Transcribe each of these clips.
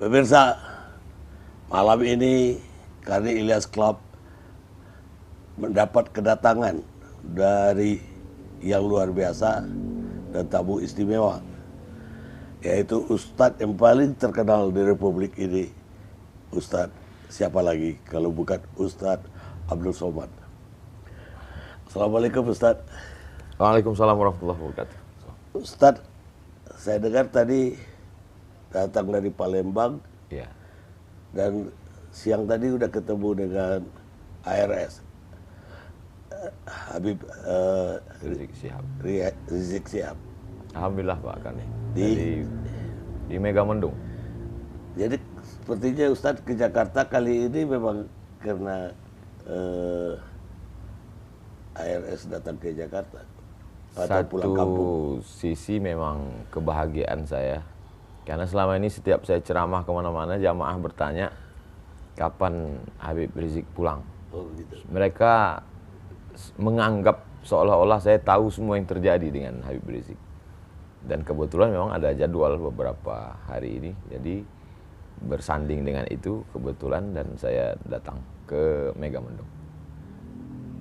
Pemirsa, malam ini kami Ilyas Club mendapat kedatangan dari yang luar biasa dan tamu istimewa, yaitu Ustadz yang paling terkenal di Republik ini. Ustadz siapa lagi kalau bukan Ustadz Abdul Somad. Assalamualaikum Ustadz. Waalaikumsalam warahmatullahi wabarakatuh. Ustadz, saya dengar tadi datang dari Palembang, Iya. dan siang tadi udah ketemu dengan ARS Habib Rizik Syihab. Alhamdulillah Pak Kani. Di Megamendung. Jadi sepertinya Ustadz ke Jakarta kali ini memang karena ARS datang ke Jakarta atau pulang kampung. Satu sisi memang kebahagiaan saya, karena selama ini setiap saya ceramah kemana-mana jamaah bertanya kapan Habib Rizik pulang. Oh, gitu. Mereka menganggap seolah-olah saya tahu semua yang terjadi dengan Habib Rizik. Dan kebetulan memang ada jadwal beberapa hari ini, jadi bersanding dengan itu kebetulan dan saya datang ke Megamendung.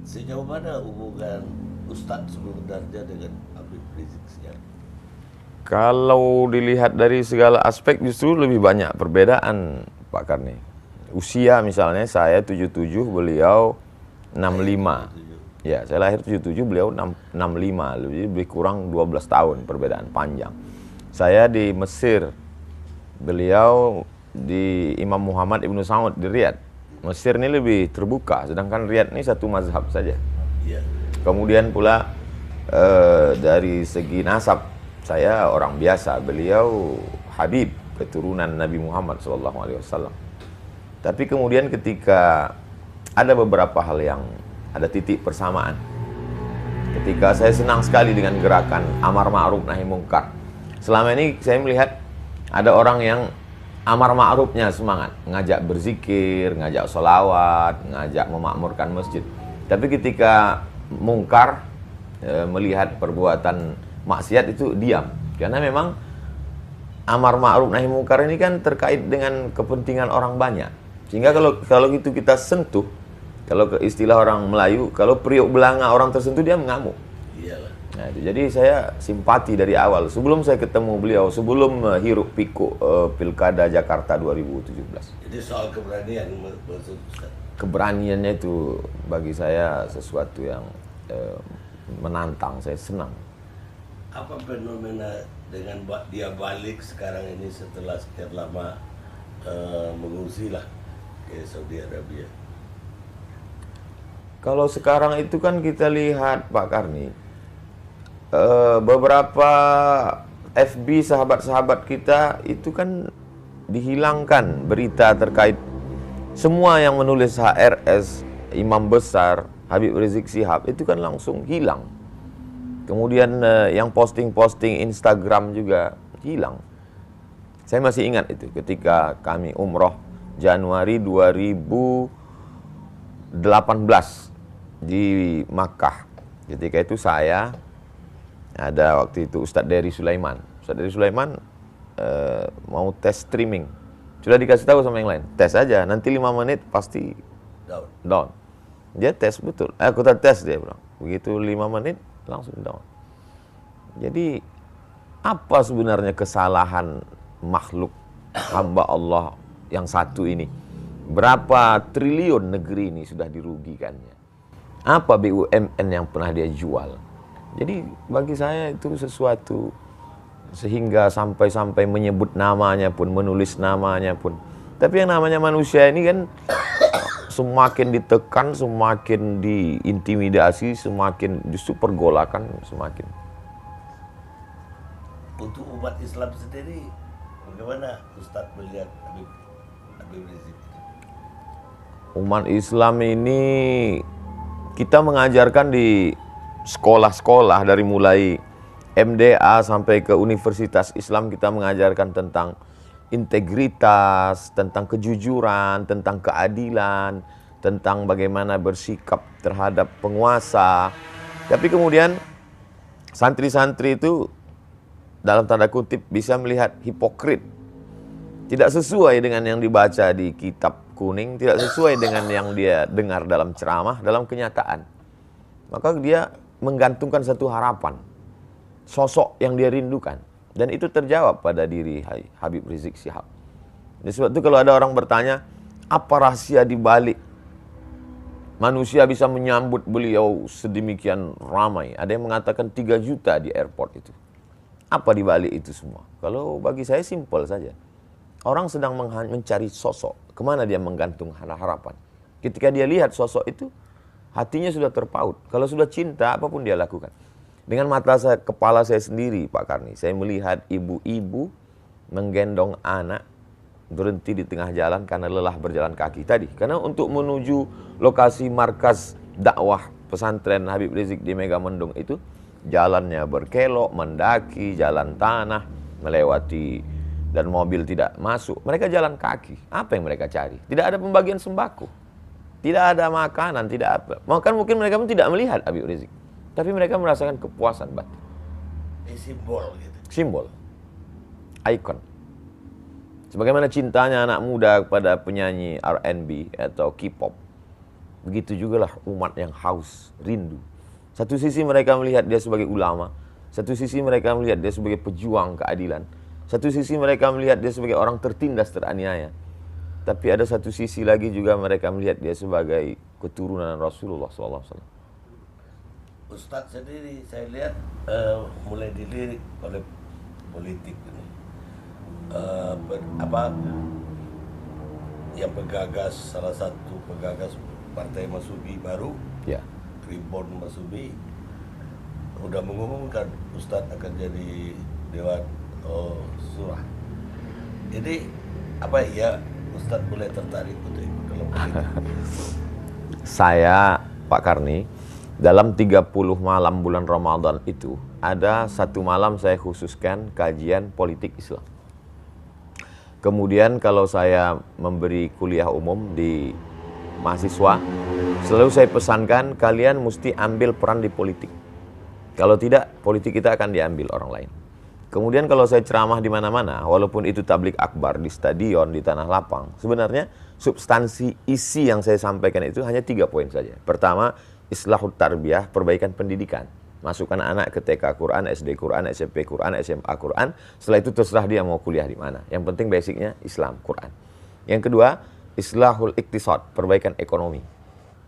Sejauh mana hubungan Ustadz sebenarnya dengan Habib Rizik Syihab? Kalau dilihat dari segala aspek justru lebih banyak perbedaan Pak Karni. Usia misalnya saya 77, beliau 65. Ya, saya lahir 77, beliau 65, lebih kurang 12 tahun perbedaan panjang. Saya di Mesir, beliau di Imam Muhammad Ibnu Saud di Riyadh. Mesir ini lebih terbuka, sedangkan Riyadh ini satu mazhab saja. Iya. Kemudian pula dari segi nasab, saya orang biasa, beliau Habib, keturunan Nabi Muhammad SAW. Tapi kemudian ketika ada beberapa hal yang ada titik persamaan. Ketika saya senang sekali dengan gerakan Amar Ma'ruf Nahi Mungkar. Selama ini saya melihat ada orang yang Amar Ma'rufnya semangat, ngajak berzikir, ngajak sholawat, ngajak memakmurkan masjid. Tapi ketika mungkar, melihat perbuatan maksiat itu diam. Karena memang Amar Ma'ruf Nahi Mungkar ini kan terkait dengan kepentingan orang banyak. Sehingga kalau itu kita sentuh, kalau ke istilah orang Melayu, kalau periuk belanga orang tersentuh dia mengamuk. Iyalah. Nah, itu. Jadi saya simpati dari awal. Sebelum saya ketemu beliau, sebelum hiruk pikuk Pilkada Jakarta 2017. Jadi soal keberanian maksud Ustaz. Keberaniannya itu bagi saya sesuatu yang menantang, saya senang. Apa fenomena dengan dia balik sekarang ini setelah sekian lama mengungsi lah ke Saudi Arabia? Kalau sekarang itu kan kita lihat Pak Karni, beberapa FB sahabat-sahabat kita itu kan dihilangkan berita terkait semua yang menulis HRS, Imam Besar, Habib Rizik Syihab itu kan langsung hilang. Kemudian yang posting-posting Instagram juga hilang. Saya masih ingat itu ketika kami umroh Januari 2018 di Makkah. Ketika itu saya ada waktu itu Ustadz Dery Sulaiman. Ustadz Dery Sulaiman mau tes streaming. Sudah dikasih tahu sama yang lain, tes aja, nanti 5 menit pasti down. Dia tes betul. Aku tes dia bilang. Begitu 5 menit langsung down. Jadi apa sebenarnya kesalahan makhluk hamba Allah yang satu ini? Berapa triliun negeri ini sudah dirugikannya? Apa BUMN yang pernah dia jual? Jadi bagi saya itu sesuatu, sehingga sampai menyebut namanya pun, menulis namanya pun. Tapi yang namanya manusia ini kan semakin ditekan, semakin diintimidasi, semakin justru pergolakan semakin. Untuk umat Islam sendiri, bagaimana Ustadz melihat Habib Rizik? Umat Islam ini kita mengajarkan di sekolah-sekolah dari mulai MDA sampai ke Universitas Islam, kita mengajarkan tentang integritas, tentang kejujuran, tentang keadilan, tentang bagaimana bersikap terhadap penguasa. Tapi kemudian santri-santri itu dalam tanda kutip bisa melihat hipokrit. tidak sesuai dengan yang dibaca di kitab kuning, tidak sesuai dengan yang dia dengar dalam ceramah, dalam kenyataan. Maka dia menggantungkan satu harapan, sosok yang dia rindukan. Dan itu terjawab pada diri Habib Rizik Syihab. Jadi sebab itu kalau ada orang bertanya, apa rahasia di balik manusia bisa menyambut beliau sedemikian ramai? Ada yang mengatakan 3 juta di airport itu. Apa di balik itu semua? Kalau bagi saya simpel saja. Orang sedang mencari sosok, kemana dia menggantung harapan. Ketika dia lihat sosok itu, hatinya sudah terpaut. Kalau sudah cinta, apapun dia lakukan. Dengan mata kepala saya sendiri, Pak Karni, saya melihat ibu-ibu menggendong anak berhenti di tengah jalan karena lelah berjalan kaki tadi. Karena untuk menuju lokasi markas dakwah pesantren Habib Rizik di Megamendung itu, jalannya berkelok, mendaki, jalan tanah, melewati dan mobil tidak masuk. Mereka jalan kaki. Apa yang mereka cari? Tidak ada pembagian sembako. Tidak ada makanan, tidak apa. Bahkan mungkin mereka pun tidak melihat Habib Rizik. Tapi mereka merasakan kepuasan batin. Simbol gitu. Simbol. Ikon. Sebagaimana cintanya anak muda kepada penyanyi R&B atau K-pop. Begitu juga lah umat yang haus, rindu. Satu sisi mereka melihat dia sebagai ulama. Satu sisi mereka melihat dia sebagai pejuang keadilan. Satu sisi mereka melihat dia sebagai orang tertindas, teraniaya. Tapi ada satu sisi lagi juga mereka melihat dia sebagai keturunan Rasulullah SAW. Ustadz sendiri saya lihat mulai dilirik oleh politik ini. Yang penggagas, salah satu penggagas Partai Masubi baru, Ya. Reborn Masubi, udah mengumumkan Ustadz akan jadi Dewan Surah. Jadi apa ya Ustadz boleh tertarik untuk ikut dalam politik? Saya, Pak Karni, dalam 30 malam bulan Ramadan itu, ada satu malam saya khususkan kajian politik Islam. Kemudian kalau saya memberi kuliah umum di mahasiswa, selalu saya pesankan kalian mesti ambil peran di politik. Kalau tidak, politik kita akan diambil orang lain. Kemudian kalau saya ceramah di mana-mana, walaupun itu tablik akbar di stadion, di tanah lapang, sebenarnya substansi isi yang saya sampaikan itu hanya 3 poin saja. Pertama, islahut tarbiyah, perbaikan pendidikan. Masukkan anak ke TK Quran, SD Quran, SMP Quran, SMA Quran. Setelah itu terserah dia mau kuliah di mana. Yang penting basicnya Islam, Quran. Yang kedua, islahul iktisad, perbaikan ekonomi.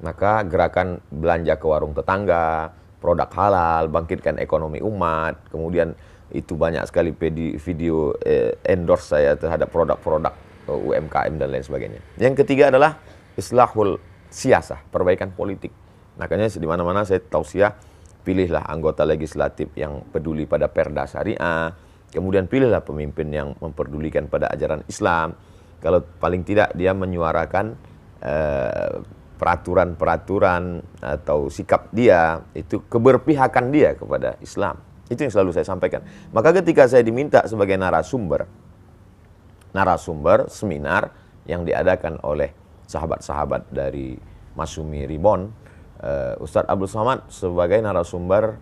Maka gerakan belanja ke warung tetangga, produk halal, bangkitkan ekonomi umat. Kemudian itu banyak sekali video endorse saya terhadap produk-produk UMKM dan lain sebagainya. Yang ketiga adalah islahul siyasah, perbaikan politik. Makanya di mana-mana saya tausiah, pilihlah anggota legislatif yang peduli pada perda syariah, kemudian pilihlah pemimpin yang memperdulikan pada ajaran Islam. Kalau paling tidak dia menyuarakan peraturan-peraturan atau sikap dia, itu keberpihakan dia kepada Islam. Itu yang selalu saya sampaikan. Maka ketika saya diminta sebagai narasumber seminar yang diadakan oleh sahabat-sahabat dari Masumi Ribon, Ustadz Abdul Somad sebagai narasumber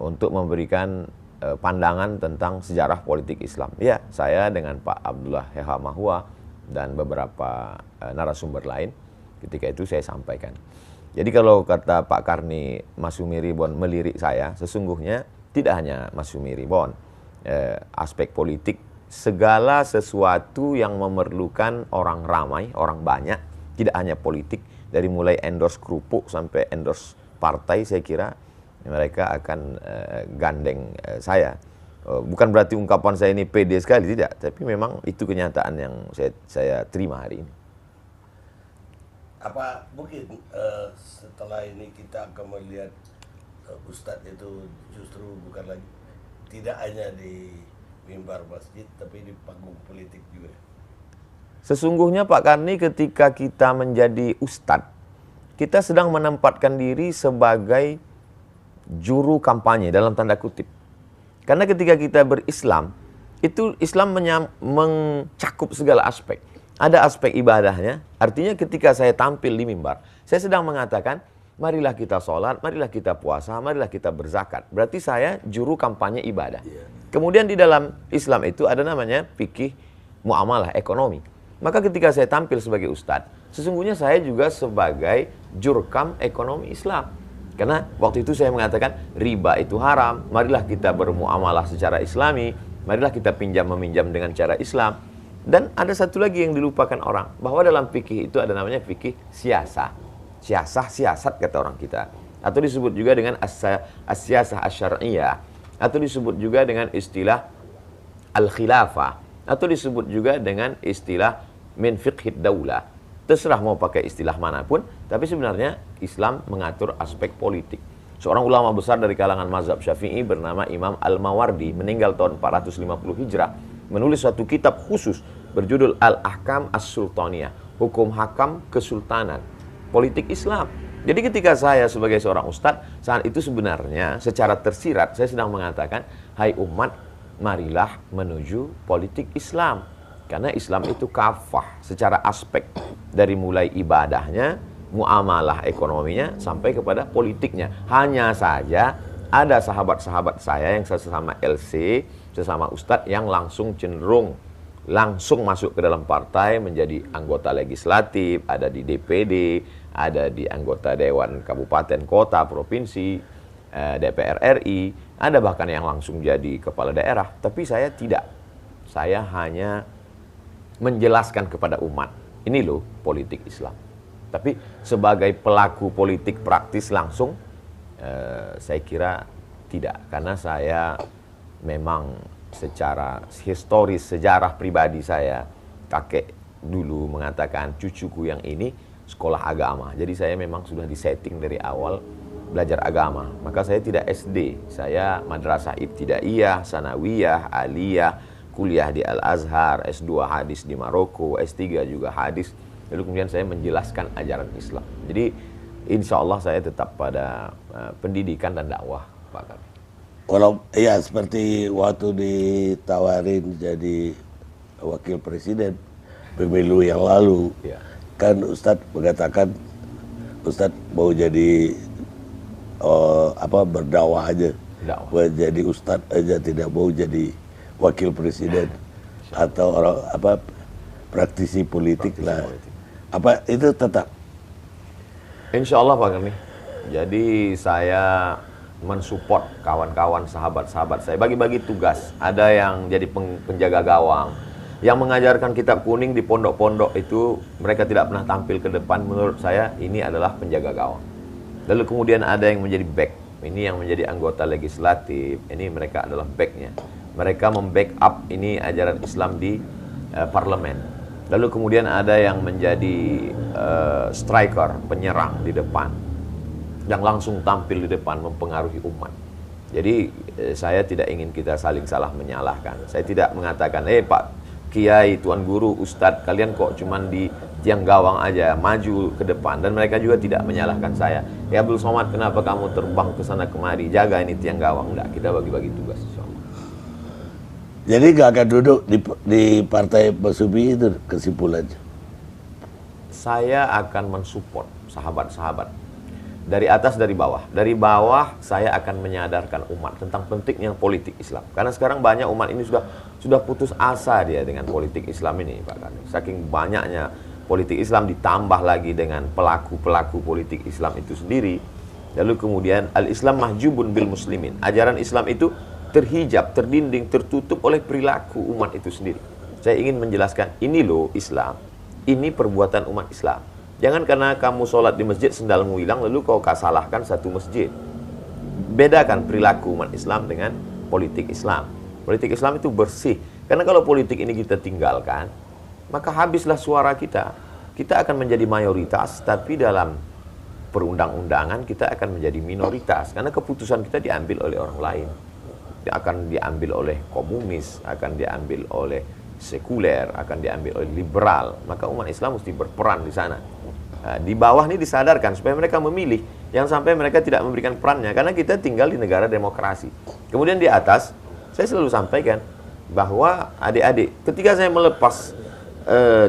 untuk memberikan pandangan tentang sejarah politik Islam. Ya, saya dengan Pak Abdullah Heha Mahua dan beberapa narasumber lain ketika itu saya sampaikan. Jadi kalau kata Pak Karni Masumi Ribon melirik saya, sesungguhnya tidak hanya Masumi Ribon, aspek politik, segala sesuatu yang memerlukan orang ramai, orang banyak, tidak hanya politik, dari mulai endorse kerupuk sampai endorse partai, saya kira mereka akan gandeng saya. Bukan berarti ungkapan saya ini pede sekali, tidak, tapi memang itu kenyataan yang saya terima hari ini. Apa mungkin setelah ini kita akan melihat Ustadz itu justru bukan lagi, tidak hanya di mimbar masjid, tapi di panggung politik juga. Sesungguhnya Pak Karni, ketika kita menjadi ustadz, kita sedang menempatkan diri sebagai juru kampanye dalam tanda kutip. Karena ketika kita berislam, itu Islam mencakup segala aspek. Ada aspek ibadahnya, artinya ketika saya tampil di mimbar, saya sedang mengatakan, marilah kita sholat, marilah kita puasa, marilah kita berzakat. Berarti saya juru kampanye ibadah. Kemudian di dalam Islam itu ada namanya fikih muamalah ekonomi. Maka ketika saya tampil sebagai ustadz, sesungguhnya saya juga sebagai jurkam ekonomi Islam. Karena waktu itu saya mengatakan riba itu haram, marilah kita bermuamalah secara islami, marilah kita pinjam meminjam dengan cara Islam. Dan ada satu lagi yang dilupakan orang, bahwa dalam fikih itu ada namanya fikih siasah. Siasat kata orang kita. Atau disebut juga dengan as-siyasah asy-syar'iyyah, atau disebut juga dengan istilah al-khilafah, atau disebut juga dengan istilah min fiqhid daulah. Terserah mau pakai istilah manapun, tapi sebenarnya Islam mengatur aspek politik. Seorang ulama besar dari kalangan mazhab Syafi'i bernama Imam Al-Mawardi, meninggal tahun 450 Hijrah, menulis suatu kitab khusus berjudul Al-Ahkam As-Sultaniyah, hukum hakam kesultanan, politik Islam. Jadi ketika saya sebagai seorang ustadz, saat itu sebenarnya secara tersirat saya sedang mengatakan, hai umat, marilah menuju politik Islam. Karena Islam itu kafah secara aspek, dari mulai ibadahnya, muamalah ekonominya, sampai kepada politiknya. Hanya saja ada sahabat-sahabat saya yang sesama LC, sesama ustadz yang langsung cenderung langsung masuk ke dalam partai, menjadi anggota legislatif, ada di DPD, ada di anggota Dewan Kabupaten Kota Provinsi, DPR RI, ada bahkan yang langsung jadi kepala daerah. Tapi saya tidak. Saya hanya menjelaskan kepada umat, ini loh politik Islam. Tapi sebagai pelaku politik praktis langsung, saya kira tidak. Karena saya memang secara historis, sejarah pribadi saya, kakek dulu mengatakan cucuku yang ini sekolah agama. Jadi saya memang sudah disetting dari awal belajar agama. Maka saya tidak SD, saya madrasah ibtidaiyah, sanawiyah, aliyah, kuliah di Al-Azhar, S2 hadis di Maroko, S3 juga hadis. Lalu kemudian saya menjelaskan ajaran Islam. Jadi insya Allah saya tetap pada pendidikan dan dakwah, Pak Kami. Walau ya seperti waktu ditawarin jadi wakil presiden pemilu yang lalu, Ya. kan Ustadz mengatakan Ustadz mau jadi berdakwah aja, mau jadi Ustadz aja, tidak mau jadi wakil presiden atau orang praktisi politik lah. Apa itu tetap? Insya Allah Pak Kami. Jadi saya mensupport kawan-kawan, sahabat-sahabat saya, bagi-bagi tugas. Ada yang jadi penjaga gawang, yang mengajarkan kitab kuning di pondok-pondok itu mereka tidak pernah tampil ke depan. Menurut saya ini adalah penjaga gawang. Lalu kemudian ada yang menjadi back, ini yang menjadi anggota legislatif, ini mereka adalah backnya. Mereka membackup ini ajaran Islam di parlemen. Lalu kemudian ada yang menjadi striker, penyerang di depan, yang langsung tampil di depan mempengaruhi umat. Jadi saya tidak ingin kita saling salah menyalahkan. Saya tidak mengatakan, Pak Kiai, Tuan Guru, Ustadz, kalian kok cuman di tiang gawang aja, maju ke depan. Dan mereka juga tidak menyalahkan saya. Ya Abdul Somad, kenapa kamu terbang ke sana kemari, jaga ini tiang gawang? Enggak, kita bagi-bagi tugas. Jadi gak akan duduk di partai Basuki itu kesimpulannya? Saya akan mensupport sahabat-sahabat. Dari atas, dari bawah. Dari bawah saya akan menyadarkan umat tentang pentingnya politik Islam. Karena sekarang banyak umat ini sudah putus asa dia dengan politik Islam ini, Pak Kani. Saking banyaknya politik Islam ditambah lagi dengan pelaku-pelaku politik Islam itu sendiri. Lalu kemudian al-Islam mahjubun bil muslimin. Ajaran Islam itu terhijab, terdinding, tertutup oleh perilaku umat itu sendiri. Saya ingin menjelaskan, ini loh Islam, ini perbuatan umat Islam. Jangan karena kamu sholat di masjid sendalmu hilang, lalu kau salahkan satu masjid. Bedakan perilaku umat Islam dengan politik Islam. Politik Islam itu bersih. Karena kalau politik ini kita tinggalkan, maka habislah suara kita. Kita akan menjadi mayoritas, tapi dalam perundang-undangan kita akan menjadi minoritas. Karena keputusan kita diambil oleh orang lain. Akan diambil oleh komunis, akan diambil oleh sekuler, akan diambil oleh liberal. Maka umat Islam mesti berperan di sana. Di bawah ini disadarkan supaya mereka memilih, yang sampai mereka tidak memberikan perannya, karena kita tinggal di negara demokrasi. Kemudian di atas, saya selalu sampaikan bahwa adik-adik, ketika saya melepas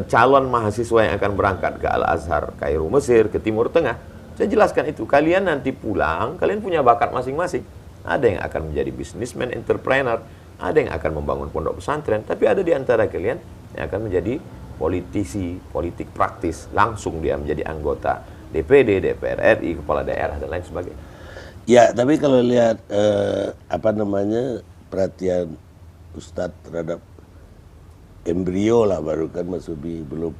calon mahasiswa yang akan berangkat ke Al-Azhar, Kairo, Mesir, ke Timur Tengah, saya jelaskan itu, kalian nanti pulang, kalian punya bakat masing-masing. Ada yang akan menjadi businessman, entrepreneur, ada yang akan membangun pondok pesantren, tapi ada di antara kalian yang akan menjadi politisi, politik praktis, langsung dia menjadi anggota DPD, DPR RI, kepala daerah dan lain sebagainya. Ya, tapi kalau lihat perhatian Ustadz terhadap embrio lah, baru kan Mas Ubi belum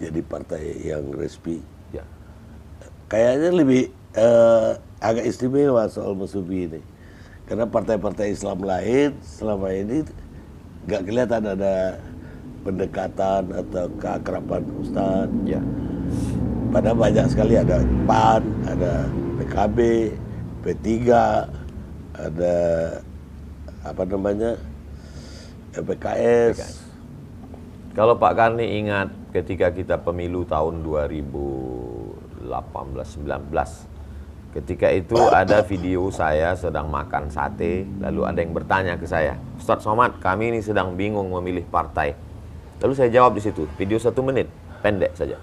jadi partai yang resmi. Ya. Kayaknya lebih agak istimewa soal Mas Ubi ini. Karena partai-partai Islam lain selama ini nggak kelihatan ada pendekatan atau keakraban Ustadz. Ya. Padahal banyak sekali, ada PAN, ada PKB, P3, ada PKS. Kalau Pak Karni ingat ketika kita pemilu tahun 2018-19, ketika itu ada video saya sedang makan sate, lalu ada yang bertanya ke saya, Ustadz Somad, kami ini sedang bingung memilih partai. Lalu saya jawab di situ, video 1 menit, pendek saja.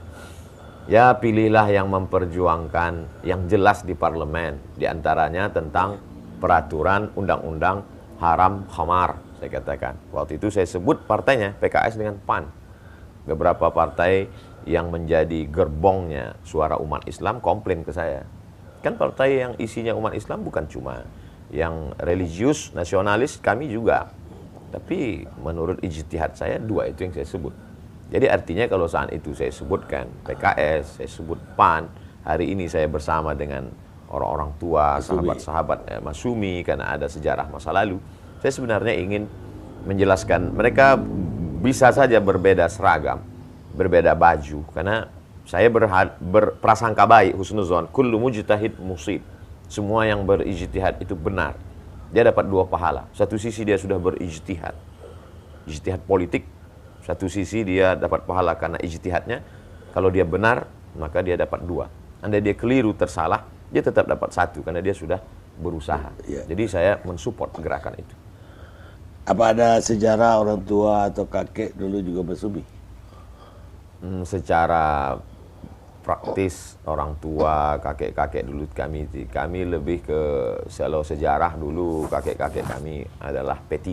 Ya, pilihlah yang memperjuangkan yang jelas di parlemen, diantaranya tentang peraturan undang-undang haram khamar, saya katakan. Waktu itu saya sebut partainya PKS dengan PAN. Beberapa partai yang menjadi gerbongnya suara umat Islam komplain ke saya. Kan partai yang isinya umat Islam bukan cuma yang religius, nasionalis, kami juga. Tapi menurut ijtihad saya, 2 itu yang saya sebut. Jadi artinya kalau saat itu saya sebutkan PKS, saya sebut PAN, hari ini saya bersama dengan orang-orang tua, sahabat-sahabat Mas Sumi, karena ada sejarah masa lalu. Saya sebenarnya ingin menjelaskan, mereka bisa saja berbeda seragam, berbeda baju, karena saya berprasangka baik, husnuzon, kullu mujtahid musib. Semua yang berijtihad itu benar. Dia dapat 2 pahala. Satu sisi dia sudah berijtihad, ijtihad politik. Satu sisi dia dapat pahala karena ijtihadnya. Kalau dia benar, maka dia dapat 2. Andai dia keliru, tersalah, dia tetap dapat 1 karena dia sudah berusaha. Ya. Jadi saya mensupport gerakan itu. Apa ada sejarah orang tua atau kakek dulu juga bersumi? Secara praktis orang tua, kakek-kakek dulu kami lebih ke kalau sejarah dulu kakek-kakek kami adalah P3.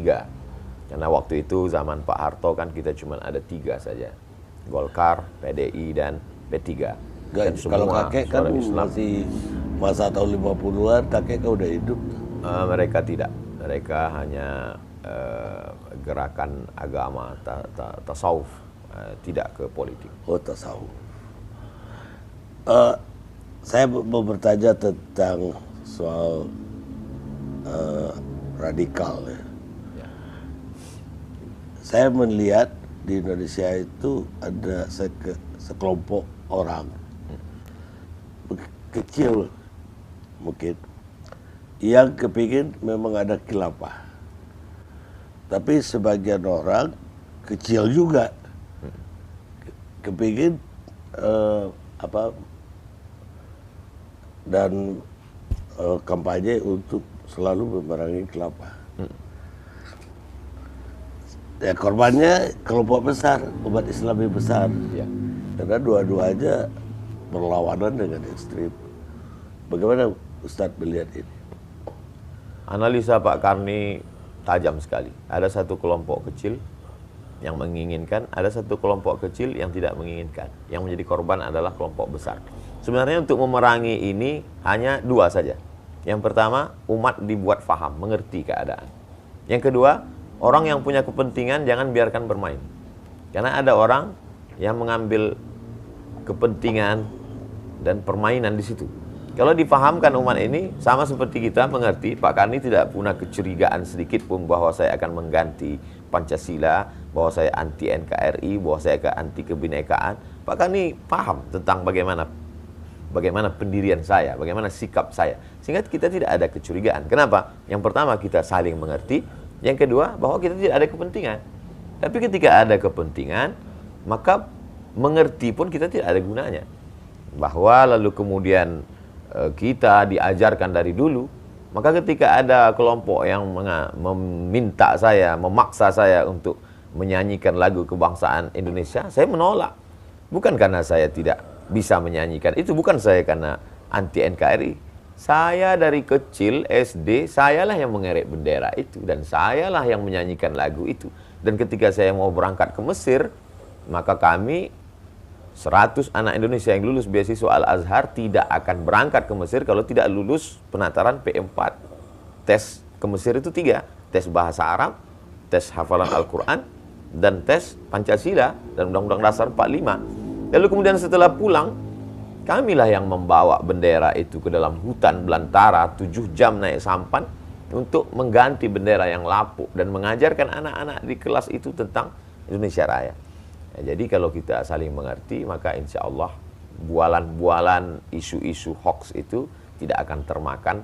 Karena waktu itu zaman Pak Harto kan kita cuma ada 3 saja. Golkar, PDI, dan P3. Dan kalau kakek kan masih masa tahun 50-an, kakek kan udah hidup. Mereka tidak. Mereka hanya gerakan agama, tasawuf, tidak ke politik. Oh, tasawuf. Saya mau bertanya tentang soal radikal ya. Saya melihat di Indonesia itu ada sekelompok orang kecil mungkin yang kepingin memang ada khilafah, tapi sebagian orang kecil juga kepingin dan kampanye untuk selalu memerangi khilafah. Ya, korbannya kelompok besar, umat Islami besar. Ya. Karena dua-duanya berlawanan dengan ekstrim. Bagaimana Ustadz melihat ini? Analisa Pak Karni tajam sekali. Ada satu kelompok kecil yang menginginkan, ada satu kelompok kecil yang tidak menginginkan. Yang menjadi korban adalah kelompok besar. Sebenarnya untuk memerangi ini hanya 2 saja. Yang pertama, umat dibuat faham, mengerti keadaan. Yang kedua, orang yang punya kepentingan jangan biarkan bermain. Karena ada orang yang mengambil kepentingan dan permainan di situ. Kalau dipahamkan umat ini, sama seperti kita mengerti, Pak Karni tidak punya kecurigaan sedikit pun bahwa saya akan mengganti Pancasila, bahwa saya anti NKRI, bahwa saya anti kebinekaan. Pak Karni paham tentang bagaimana pendirian saya, bagaimana sikap saya. Sehingga kita tidak ada kecurigaan. Kenapa? Yang pertama, kita saling mengerti. Yang kedua, bahwa kita tidak ada kepentingan. Tapi ketika ada kepentingan, maka mengerti pun kita tidak ada gunanya. Bahwa lalu kemudian kita diajarkan dari dulu, maka ketika ada kelompok yang meminta saya, memaksa saya untuk menyanyikan lagu kebangsaan Indonesia, saya menolak. Bukan karena saya tidak bisa menyanyikan, itu bukan saya karena anti NKRI. Saya dari kecil SD, sayalah yang mengerek bendera itu, dan sayalah yang menyanyikan lagu itu. Dan ketika saya mau berangkat ke Mesir, maka kami 100 anak Indonesia yang lulus beasiswa Al-Azhar tidak akan berangkat ke Mesir kalau tidak lulus penataran P4. Tes ke Mesir itu 3, tes bahasa Arab, tes hafalan Al-Quran, dan tes Pancasila dan Undang-Undang Dasar 45. Lalu kemudian setelah pulang, kamilah yang membawa bendera itu ke dalam hutan belantara 7 jam naik sampan untuk mengganti bendera yang lapuk dan mengajarkan anak-anak di kelas itu tentang Indonesia Raya. Ya, jadi kalau kita saling mengerti, maka insya Allah bualan-bualan isu-isu hoax itu tidak akan termakan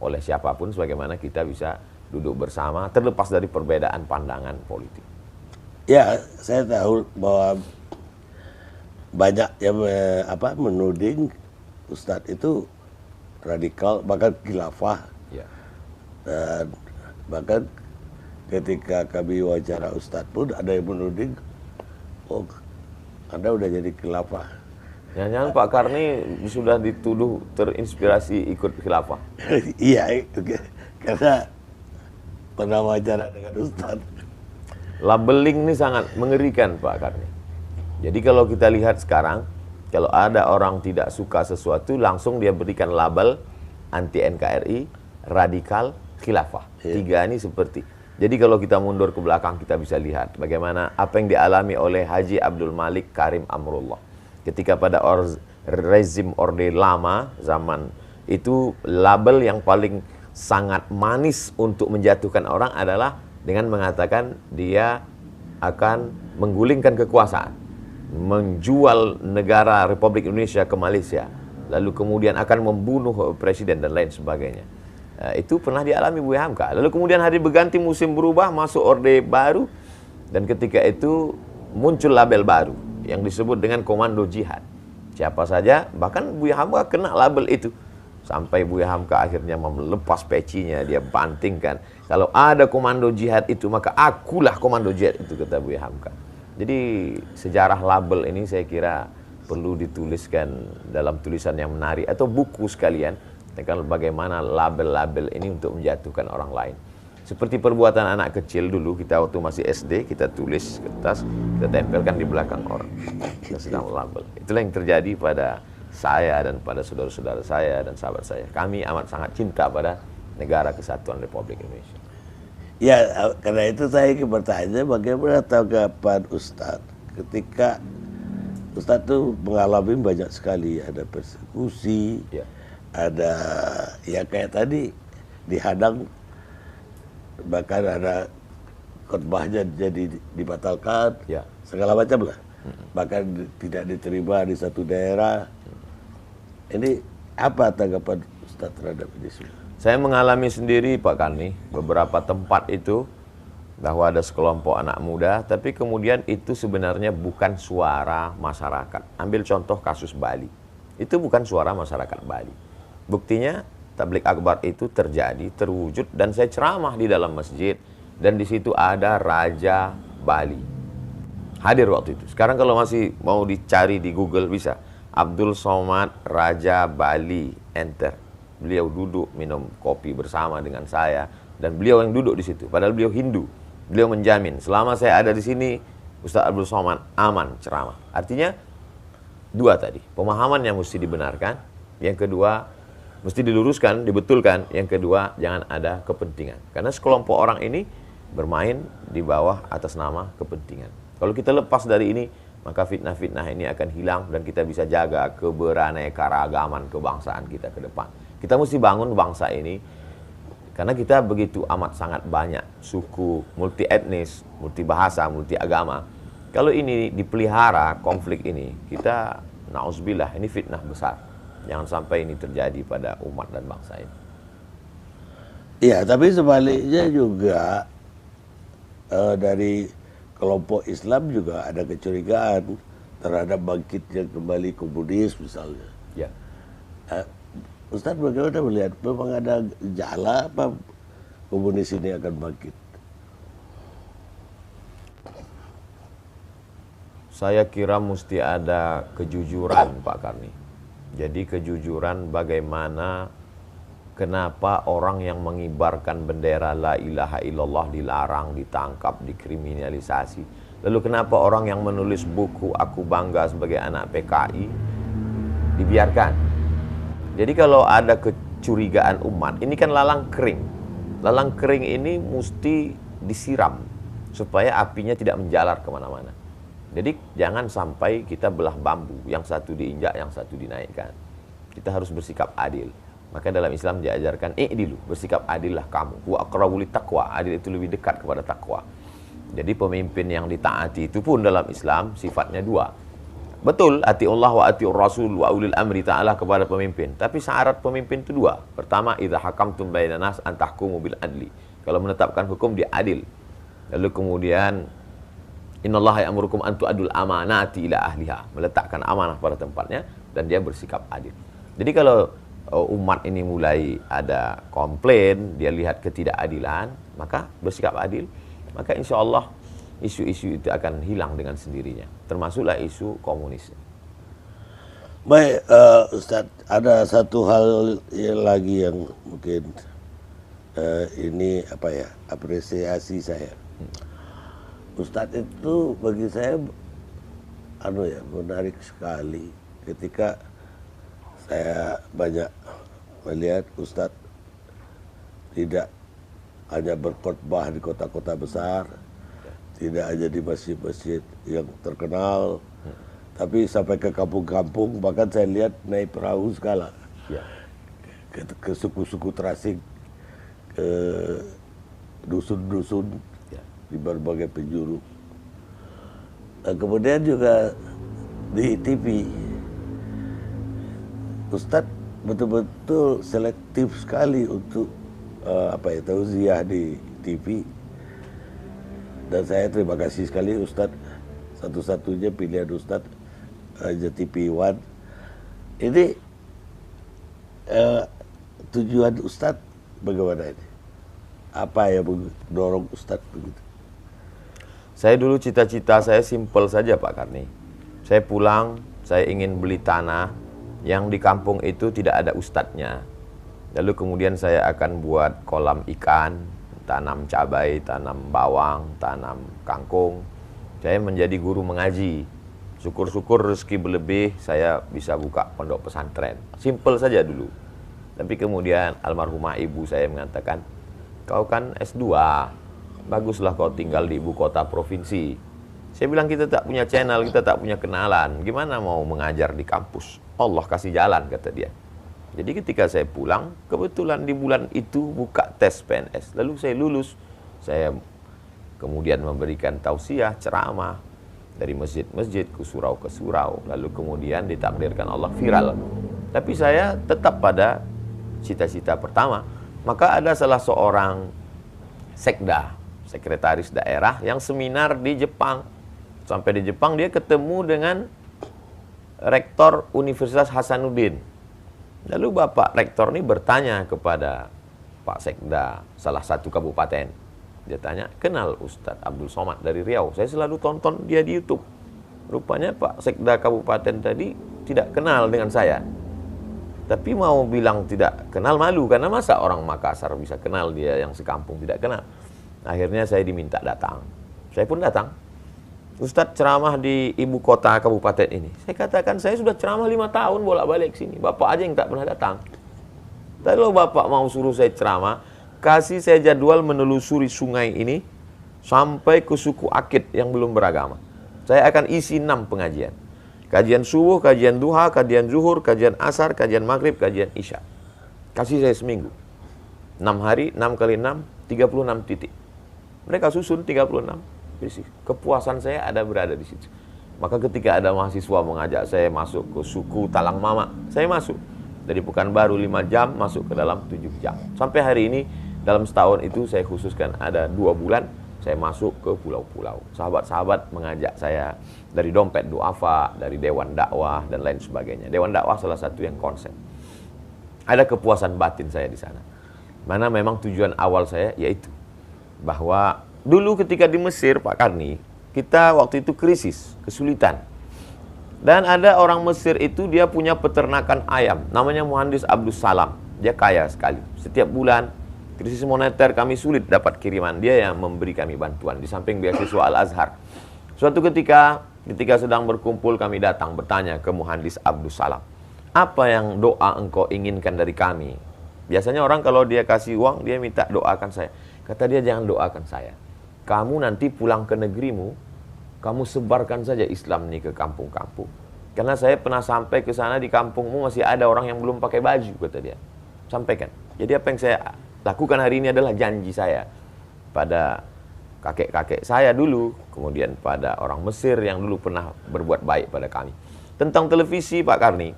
oleh siapapun, sebagaimana kita bisa duduk bersama terlepas dari perbedaan pandangan politik. Ya, saya tahu bahwa banyak yang menuding Ustadz itu radikal, bahkan khilafah. Ya. Dan bahkan ketika kami wawancara Ustadz pun ada yang menuding, oh Anda udah jadi khilafah. Jangan-jangan Pak Karni sudah dituduh terinspirasi ikut khilafah. Iya, karena pernah wawancara dengan Ustadz. Labeling ini sangat mengerikan Pak Karni. Jadi kalau kita lihat sekarang, kalau ada orang tidak suka sesuatu, langsung dia berikan label anti NKRI, radikal, khilafah. Tiga ini seperti. Jadi kalau kita mundur ke belakang, kita bisa lihat bagaimana apa yang dialami oleh Haji Abdul Malik Karim Amrullah. Ketika pada rezim Orde Lama, zaman itu label yang paling sangat manis untuk menjatuhkan orang adalah dengan mengatakan dia akan menggulingkan kekuasaan, menjual negara Republik Indonesia ke Malaysia, lalu kemudian akan membunuh presiden dan lain sebagainya. Itu pernah dialami Buya Hamka. Lalu kemudian hari berganti, musim berubah, masuk orde baru, dan ketika itu muncul label baru yang disebut dengan komando jihad. Siapa saja, bahkan Buya Hamka kena label itu. Sampai Buya Hamka akhirnya melepas pecinya, dia bantingkan. Kalau ada komando jihad itu, maka akulah komando jihad itu, kata Buya Hamka. Jadi sejarah label ini saya kira perlu dituliskan dalam tulisan yang menarik atau buku sekalian, tentang bagaimana label-label ini untuk menjatuhkan orang lain. Seperti perbuatan anak kecil dulu, kita waktu masih SD, kita tulis kertas, kita tempelkan di belakang orang. Kita sedang label. Itulah yang terjadi pada saya dan pada saudara-saudara saya dan sahabat saya. Kami amat sangat cinta pada negara kesatuan Republik Indonesia. Ya, karena itu saya ingin bertanya bagaimana tanggapan Ustadz ketika Ustadz itu mengalami banyak sekali, ada persekusi, Ya. ada ya kayak tadi dihadang, bahkan ada khotbahnya jadi dibatalkan, Ya. segala macam lah, bahkan tidak diterima di satu daerah. Ini apa tanggapan Ustadz terhadap ini semua? Saya mengalami sendiri Pak Karni, beberapa tempat itu bahwa ada sekelompok anak muda, tapi kemudian itu sebenarnya bukan suara masyarakat. Ambil contoh kasus Bali, itu bukan suara masyarakat Bali. Buktinya tablik akbar itu terjadi, terwujud, dan saya ceramah di dalam masjid, dan di situ ada Raja Bali hadir waktu itu. Sekarang kalau masih mau dicari di Google bisa, Abdul Somad Raja Bali, enter. Beliau duduk minum kopi bersama dengan saya, dan beliau yang duduk di situ. Padahal beliau Hindu. Beliau menjamin selama saya ada di sini, Ustaz Abdul Somad aman ceramah. Artinya dua tadi, pemahaman yang mesti dibenarkan, yang kedua mesti diluruskan, dibetulkan, yang kedua jangan ada kepentingan. Karena sekelompok orang ini bermain di bawah atas nama kepentingan. Kalau kita lepas dari ini, maka fitnah-fitnah ini akan hilang dan kita bisa jaga keberaneka-ragaman kebangsaan kita ke depan. Kita mesti bangun bangsa ini karena kita begitu amat sangat banyak suku, multi etnis, multi bahasa, multi agama. Kalau ini dipelihara konflik ini, kita na'udzubillah, ini fitnah besar. Jangan sampai ini terjadi pada umat dan bangsa ini. Iya, tapi sebaliknya juga dari kelompok Islam juga ada kecurigaan terhadap bangkitnya kembali komunis misalnya. Ya. Ustadz bagaimana melihat, memang ada gejala apa komunis ini akan bangkit? Saya kira mesti ada kejujuran Pak Karni. Jadi kejujuran bagaimana kenapa orang yang mengibarkan bendera la ilaha illallah dilarang, ditangkap, dikriminalisasi? Lalu kenapa orang yang menulis buku Aku Bangga Sebagai Anak PKI dibiarkan? Jadi kalau ada kecurigaan umat, ini kan lalang kering. Lalang kering ini mesti disiram supaya apinya tidak menjalar kemana-mana. Jadi jangan sampai kita belah bambu, yang satu diinjak, yang satu dinaikkan. Kita harus bersikap adil. Maka dalam Islam diajarkan i'dilu, bersikap adillah kamu. Wa aqrabu littaqwa, adil itu lebih dekat kepada takwa. Jadi pemimpin yang ditaati itu pun dalam Islam sifatnya dua. Betul, atiullah wa atiur rasul wa ulil amri ta'ala kepada pemimpin. Tapi syarat pemimpin itu dua. Pertama, idza hakamtum bainan nas an tahkumu bil adli. Kalau menetapkan hukum dia adil. Lalu kemudian innallaha ya'murukum an tu'addul amanati ila ahliha, meletakkan amanah pada tempatnya dan dia bersikap adil. Jadi kalau umat ini mulai ada komplain, dia lihat ketidakadilan, maka bersikap adil, maka insya Allah isu-isu itu akan hilang dengan sendirinya, termasuklah isu komunis. Baik, Ustaz, ada satu hal lagi yang mungkin ini apa ya, apresiasi saya. Ustadz itu bagi saya menarik sekali ketika saya banyak melihat Ustadz tidak hanya berkhotbah di kota-kota besar, tidak hanya di masjid-masjid yang terkenal, tapi sampai ke kampung-kampung, bahkan saya lihat naik perahu segala, ke suku-suku terasing, ke dusun-dusun di berbagai penjuru. Nah, kemudian juga di TV, Ustadz betul-betul selektif sekali untuk tausiah di TV. Dan saya terima kasih sekali Ustadz, satu-satunya pilihan Ustadz Raja TV One. Ini tujuan Ustadz bagaimana ini? Apa yang mendorong Ustadz begitu? Saya dulu cita-cita saya simpel saja Pak Karni. Saya pulang, saya ingin beli tanah yang di kampung itu tidak ada ustadznya. Lalu kemudian saya akan buat kolam ikan, tanam cabai, tanam bawang, tanam kangkung. Saya menjadi guru mengaji. Syukur-syukur rezeki berlebih, saya bisa buka pondok pesantren. Simpel saja dulu. Tapi kemudian almarhumah ibu saya mengatakan, kau kan S2, baguslah kau tinggal di ibu kota provinsi. Saya bilang kita tak punya channel, kita tak punya kenalan, gimana mau mengajar di kampus? Allah kasih jalan, kata dia. Jadi ketika saya pulang, kebetulan di bulan itu buka tes PNS. Lalu saya lulus. Saya kemudian memberikan tausiah, ceramah dari masjid-masjid ke surau. Lalu kemudian ditakdirkan Allah viral. Tapi saya tetap pada cita-cita pertama. Maka ada salah seorang sekda, sekretaris daerah yang seminar di Jepang. Sampai di Jepang dia ketemu dengan rektor Universitas Hasanuddin. Lalu Bapak Rektor ini bertanya kepada Pak Sekda salah satu kabupaten. Dia tanya, kenal Ustadz Abdul Somad dari Riau? Saya selalu tonton dia di YouTube. Rupanya Pak Sekda kabupaten tadi tidak kenal dengan saya. Tapi mau bilang tidak kenal malu, karena masa orang Makassar bisa kenal dia yang sekampung tidak kenal. Akhirnya saya diminta datang. Saya pun datang. Ustadz ceramah di ibu kota kabupaten ini. Saya katakan, saya sudah ceramah 5 tahun bolak-balik sini. Bapak aja yang tak pernah datang. Tapi kalau Bapak mau suruh saya ceramah, kasih saya jadwal menelusuri sungai ini sampai ke suku Akit yang belum beragama. Saya akan isi 6 pengajian. Kajian subuh, kajian duha, kajian zuhur, kajian asar, kajian maghrib, kajian isya. Kasih saya seminggu. 6 hari, 6 kali 6, 36 titik. Mereka susun 36. Kepuasan saya ada berada di situ. Maka ketika ada mahasiswa mengajak saya masuk ke suku Talang Mama, saya masuk. Dari Pekanbaru 5 jam, masuk ke dalam 7 jam. Sampai hari ini, dalam setahun itu saya khususkan ada 2 bulan, saya masuk ke pulau-pulau. Sahabat-sahabat mengajak saya dari Dompet Duafa, dari Dewan Dakwah, dan lain sebagainya. Dewan Dakwah salah satu yang konsen. Ada kepuasan batin saya di sana. Mana memang tujuan awal saya, yaitu bahwa dulu ketika di Mesir, Pak Karni, kita waktu itu krisis, kesulitan. Dan ada orang Mesir itu dia punya peternakan ayam, namanya Muhandis Abdus Salam. Dia kaya sekali. Setiap bulan, krisis moneter kami sulit dapat kiriman. Dia yang memberi kami bantuan. Di samping beasiswa Al-Azhar. Suatu ketika sedang berkumpul, kami datang bertanya ke Muhandis Abdus Salam. Apa yang doa engkau inginkan dari kami? Biasanya orang kalau dia kasih uang, dia minta doakan saya. Kata dia, jangan doakan saya. Kamu nanti pulang ke negerimu, kamu sebarkan saja Islam ini ke kampung-kampung. Karena saya pernah sampai ke sana, di kampungmu masih ada orang yang belum pakai baju, kata dia. Sampaikan. Jadi apa yang saya lakukan hari ini adalah janji saya pada kakek-kakek saya dulu, kemudian pada orang Mesir yang dulu pernah berbuat baik pada kami. Tentang televisi, Pak Karni,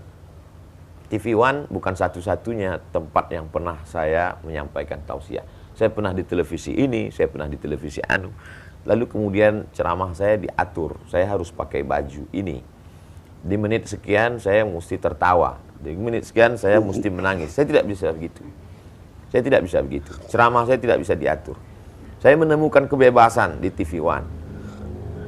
TV One bukan satu-satunya tempat yang pernah saya menyampaikan tausiah. Saya pernah di televisi ini, saya pernah di televisi anu. Lalu kemudian ceramah saya diatur, saya harus pakai baju ini. Di menit sekian saya mesti tertawa, di menit sekian saya mesti menangis. Saya tidak bisa begitu. Saya tidak bisa begitu. Ceramah saya tidak bisa diatur. Saya menemukan kebebasan di TV One.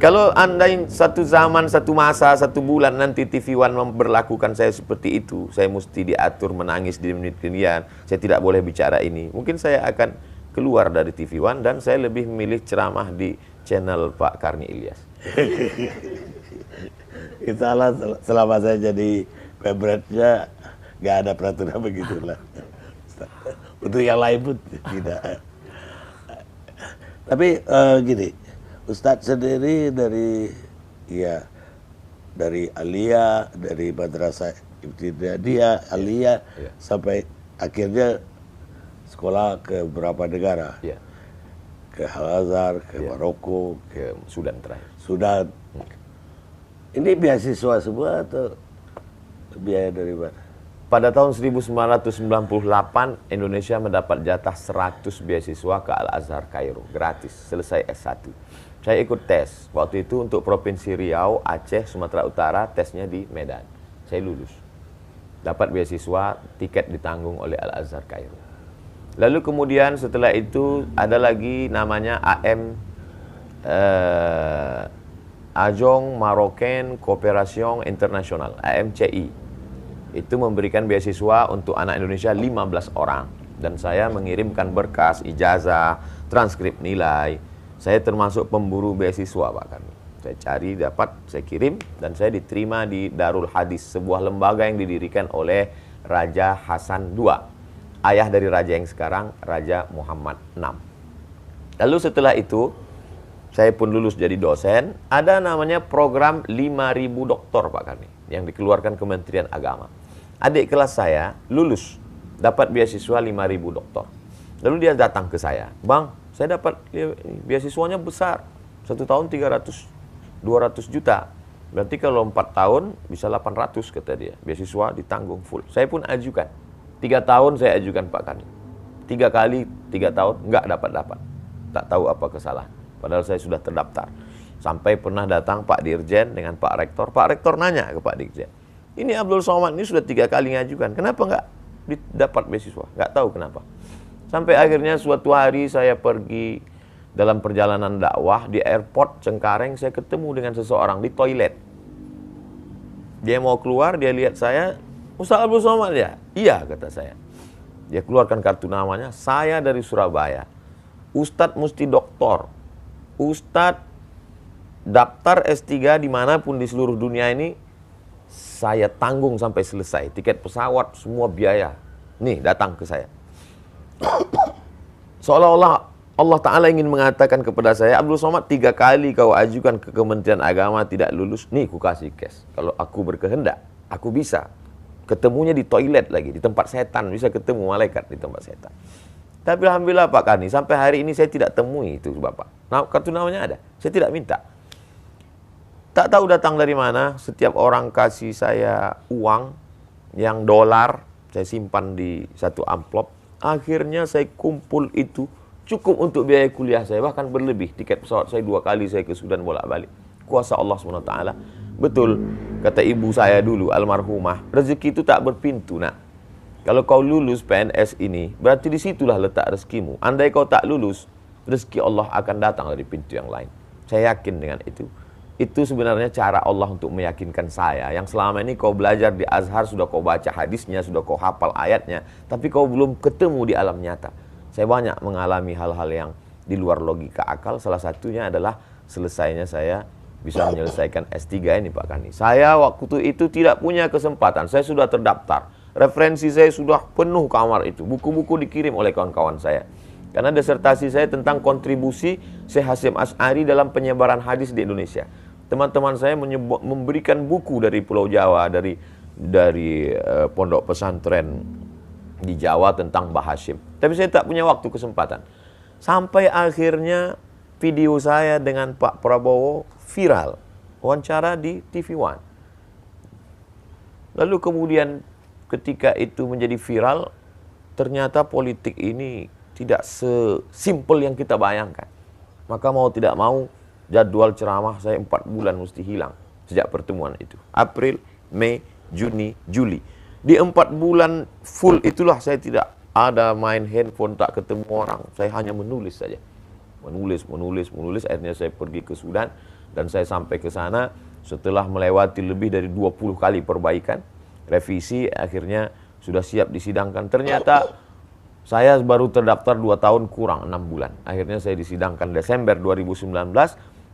Kalau andai satu zaman, satu masa, satu bulan nanti TV One memperlakukan saya seperti itu, saya mesti diatur menangis di menit kemudian, saya tidak boleh bicara ini. Mungkin saya akan keluar dari TV One dan saya lebih memilih ceramah di channel Pak Karni Ilyas. Insya selama saya jadi pemretnya nggak ada peraturan begitulah. Untuk yang lain pun tidak. Tapi gini, Ustadz sendiri dari Aliyah, dari Madrasah Ibtidaiyah, Aliyah, sampai akhirnya sekolah ke beberapa negara. Ya. Ke Al-Azhar, ke Maroko, ke Sudan terakhir. Sudan. Ini beasiswa semua atau biaya dari mana? Pada tahun 1998, Indonesia mendapat jatah 100 beasiswa ke Al-Azhar Kairo, gratis, selesai S1. Saya ikut tes, waktu itu untuk Provinsi Riau, Aceh, Sumatera Utara, tesnya di Medan. Saya lulus. Dapat beasiswa, tiket ditanggung oleh Al-Azhar Kairo. Lalu kemudian setelah itu ada lagi namanya Ajong Marocain Cooperation International, AMCI. Itu memberikan beasiswa untuk anak Indonesia 15 orang. Dan saya mengirimkan berkas, ijazah, transkrip nilai. Saya termasuk pemburu beasiswa, Pak Karni. Saya cari, dapat, saya kirim, dan saya diterima di Darul Hadis, sebuah lembaga yang didirikan oleh Raja Hasan II. Ayah dari raja yang sekarang, Raja Muhammad VI. Lalu setelah itu, saya pun lulus jadi dosen. Ada namanya program 5.000 doktor, Pak Karni, yang dikeluarkan Kementerian Agama. Adik kelas saya lulus, dapat beasiswa 5.000 doktor. Lalu dia datang ke saya, Bang, saya dapat beasiswanya besar, 1 tahun 200 juta. Berarti kalau 4 tahun bisa 800, kata dia. Beasiswa ditanggung full. Saya pun ajukan. 3 tahun saya ajukan, Pak Karni. 3 kali 3 tahun nggak dapat. Tak tahu apa kesalahan. Padahal saya sudah terdaftar. Sampai pernah datang Pak Dirjen dengan Pak Rektor. Pak Rektor nanya ke Pak Dirjen, ini Abdul Somad ini sudah 3 kali ngajukan, kenapa nggak dapat beasiswa? Nggak tahu kenapa. Sampai akhirnya suatu hari saya pergi dalam perjalanan dakwah di airport Cengkareng, saya ketemu dengan seseorang di toilet. Dia mau keluar, dia lihat saya, Ustaz Abdul Somad ya? Iya, kata saya. Dia keluarkan kartu namanya, saya dari Surabaya. Ustadz mesti doktor. Ustadz daftar S3 dimanapun di seluruh dunia ini, saya tanggung sampai selesai. Tiket pesawat, semua biaya. Nih, datang ke saya. Seolah-olah Allah Ta'ala ingin mengatakan kepada saya, Abdul Somad 3 kali kau ajukan ke Kementerian Agama tidak lulus. Nih, ku kasih cash. Kalau aku berkehendak, aku bisa. Ketemunya di toilet lagi, di tempat setan. Bisa ketemu malaikat di tempat setan. Tapi alhamdulillah Pak Karni, sampai hari ini saya tidak temui itu Bapak. Nah, kartu namanya ada. Saya tidak minta. Tak tahu datang dari mana, setiap orang kasih saya uang yang dolar, saya simpan di satu amplop. Akhirnya saya kumpul itu, cukup untuk biaya kuliah saya, bahkan berlebih. Tiket pesawat saya 2 kali saya ke Sudan bolak-balik. Kuasa Allah SWT. Betul, kata ibu saya dulu, almarhumah, rezeki itu tak berpintu, nak. Kalau kau lulus PNS ini, berarti disitulah letak rezekimu. Andai kau tak lulus, rezeki Allah akan datang dari pintu yang lain. Saya yakin dengan itu. Itu sebenarnya cara Allah untuk meyakinkan saya. Yang selama ini kau belajar di Azhar, sudah kau baca hadisnya, sudah kau hafal ayatnya, tapi kau belum ketemu di alam nyata. Saya banyak mengalami hal-hal yang di luar logika akal. Salah satunya adalah selesainya saya bisa menyelesaikan S3 ini Pak Kani. Saya waktu itu tidak punya kesempatan. Saya sudah terdaftar. Referensi saya sudah penuh kamar itu. Buku-buku dikirim oleh kawan-kawan saya. Karena disertasi saya tentang kontribusi Syekh Hasyim Asy'ari dalam penyebaran hadis di Indonesia. Teman-teman saya memberikan buku dari Pulau Jawa, dari pondok pesantren di Jawa tentang Mbah Hasyim. Tapi saya tak punya waktu kesempatan. Sampai akhirnya video saya dengan Pak Prabowo viral. Wawancara di TV One. Lalu kemudian ketika itu menjadi viral, ternyata politik ini tidak sesimpel yang kita bayangkan. Maka mau tidak mau, jadwal ceramah saya 4 bulan mesti hilang sejak pertemuan itu. April, Mei, Juni, Juli. Di 4 bulan full itulah saya tidak ada main handphone, tak ketemu orang. Saya hanya menulis saja. Menulis. Akhirnya saya pergi ke Sudan dan saya sampai ke sana setelah melewati lebih dari 20 kali perbaikan, revisi, akhirnya sudah siap disidangkan. Ternyata saya baru terdaftar 2 tahun kurang 6 bulan. Akhirnya saya disidangkan Desember 2019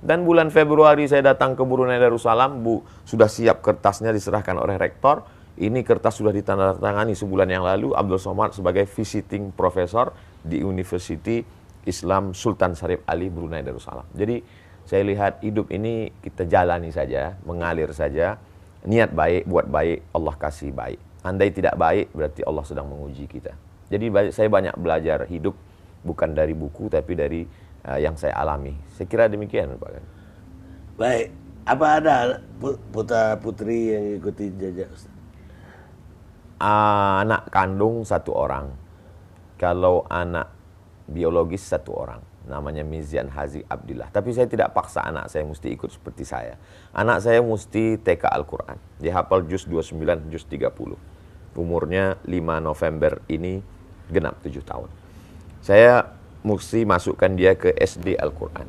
dan bulan Februari saya datang ke Brunei Darussalam. Sudah siap kertasnya diserahkan oleh rektor. Ini kertas sudah ditandatangani sebulan yang lalu. Abdul Somad sebagai visiting professor di University Islam Sultan Syarif Ali Brunei Darussalam. Jadi saya lihat hidup ini kita jalani saja, mengalir saja. Niat baik, buat baik, Allah kasih baik. Andai tidak baik, berarti Allah sedang menguji kita. Jadi saya banyak belajar hidup bukan dari buku tapi dari yang saya alami. Saya kira demikian Pak. Baik, apa ada putra putri yang ikuti jejak Ustaz? Anak kandung 1 orang. Kalau anak biologis 1 orang. Namanya Mizian Hazi Abdillah. Tapi saya tidak paksa anak saya mesti ikut seperti saya. Anak saya mesti TK Al-Quran. Dia hafal juz 29, juz 30. Umurnya 5 November ini genap 7 tahun. Saya mesti masukkan dia ke SD Al-Quran,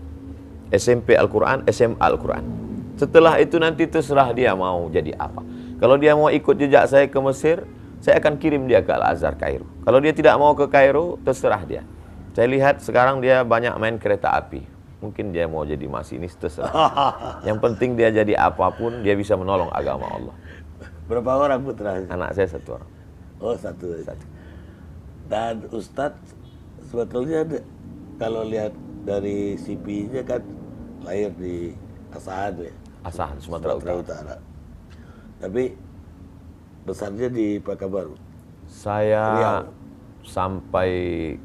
SMP Al-Quran, SMA Al-Quran. Setelah itu nanti terserah dia mau jadi apa. Kalau dia mau ikut jejak saya ke Mesir, saya akan kirim dia ke Al-Azhar Kairo. Kalau dia tidak mau ke Kairo, terserah dia. Saya lihat sekarang dia banyak main kereta api. Mungkin dia mau jadi masinis, terserah. Yang penting dia jadi apapun, dia bisa menolong agama Allah. Berapa orang putra? Anak saya 1 orang. Oh, 1. Dan Ustadz sebetulnya kalau lihat dari CV-nya kan lahir di Asahan ya. Asahan, Sumatera Utara. Tapi besarnya di Pekanbaru. Saya Riau. sampai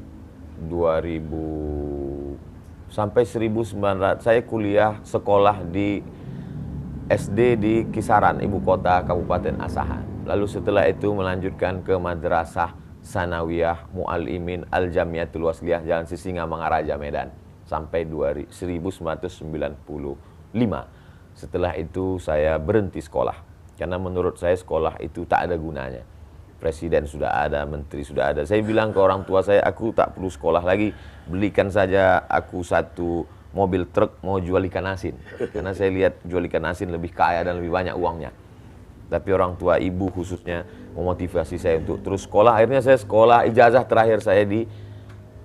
1900 saya kuliah sekolah di SD di Kisaran, ibu kota Kabupaten Asahan. Lalu setelah itu melanjutkan ke Madrasah Sanawiyah Muallimin Al-Jamiatul Wasliyah Jalan Sisingamangaraja Medan sampai 1995. Setelah itu saya berhenti sekolah karena menurut saya sekolah itu tak ada gunanya. Presiden sudah ada, menteri sudah ada. Saya bilang ke orang tua saya, aku tak perlu sekolah lagi, belikan saja aku 1 mobil truk mau jual ikan asin. Karena saya lihat jual ikan asin lebih kaya dan lebih banyak uangnya. Tapi orang tua, ibu khususnya memotivasi saya untuk terus sekolah. Akhirnya saya sekolah, ijazah terakhir saya di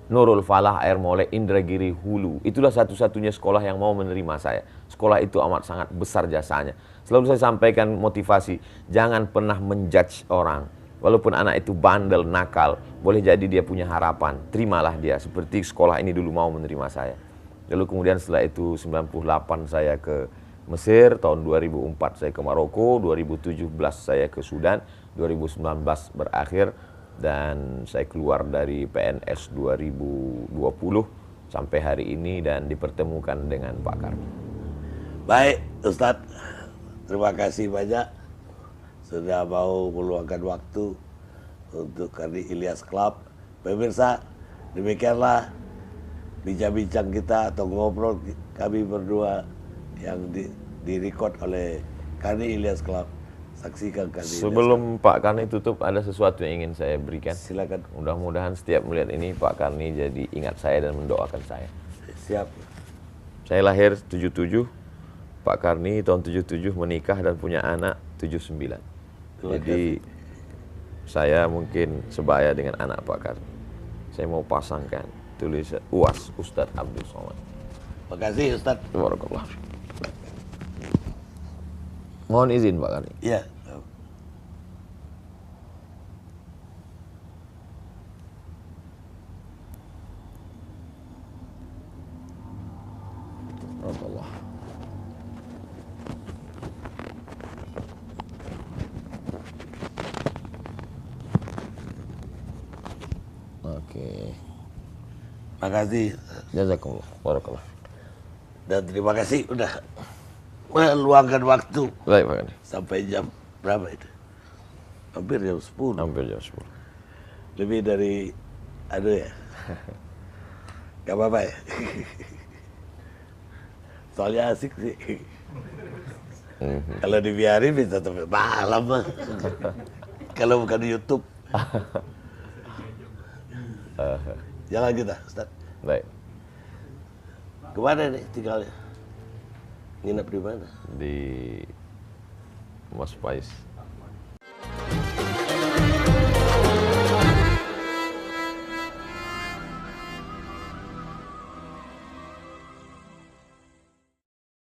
Nurul Falah Air Molek Indragiri Hulu. Itulah satu-satunya sekolah yang mau menerima saya. Sekolah itu amat sangat besar jasanya. Selalu saya sampaikan motivasi, jangan pernah menjudge orang. Walaupun anak itu bandel, nakal, boleh jadi dia punya harapan. Terimalah dia, seperti sekolah ini dulu mau menerima saya. Lalu kemudian setelah itu 98 saya ke Mesir, tahun 2004 saya ke Maroko, 2017 saya ke Sudan, 2019 berakhir dan saya keluar dari PNS 2020 sampai hari ini dan dipertemukan dengan Pak Karni. Baik, Ustadz, terima kasih banyak sudah mau meluangkan waktu untuk Karni Ilyas Club. Pemirsa, demikianlah bincang-bincang kita atau ngobrol kami berdua yang direkod oleh Karni Ilyas Club. Saksikan Karni Ilyas Club. Sebelum Pak Karni tutup, ada sesuatu yang ingin saya berikan. Silakan. Mudah-mudahan setiap melihat ini Pak Karni jadi ingat saya dan mendoakan saya. Siap. Saya lahir 77, Pak Karni tahun 77 menikah dan punya anak 79. Jadi saya mungkin sebaya dengan anak Pak Karni. Saya mau pasangkan tulisan UAS Ustadz Abdul Somad. Makasih Ustaz. Barakallah. Mohon izin Pak Karni. Iya. Barakallah. Oke. Makasih. Jazakumullah. Barakallah. Dan terima kasih udah meluangkan waktu Baik Pak Karni. sampai jam berapa itu? Hampir jam 10. Hampir jam 10. Lebih dari aduh ya. Gak apa-apa ya. Soalnya asik sih. Kalau dibiarin bisa sampai malam mah. Kalau bukan di YouTube. Jangan kita, Ustaz. Baik. Kemana nih tinggalnya? Nginep di mana? Di Mas Pais.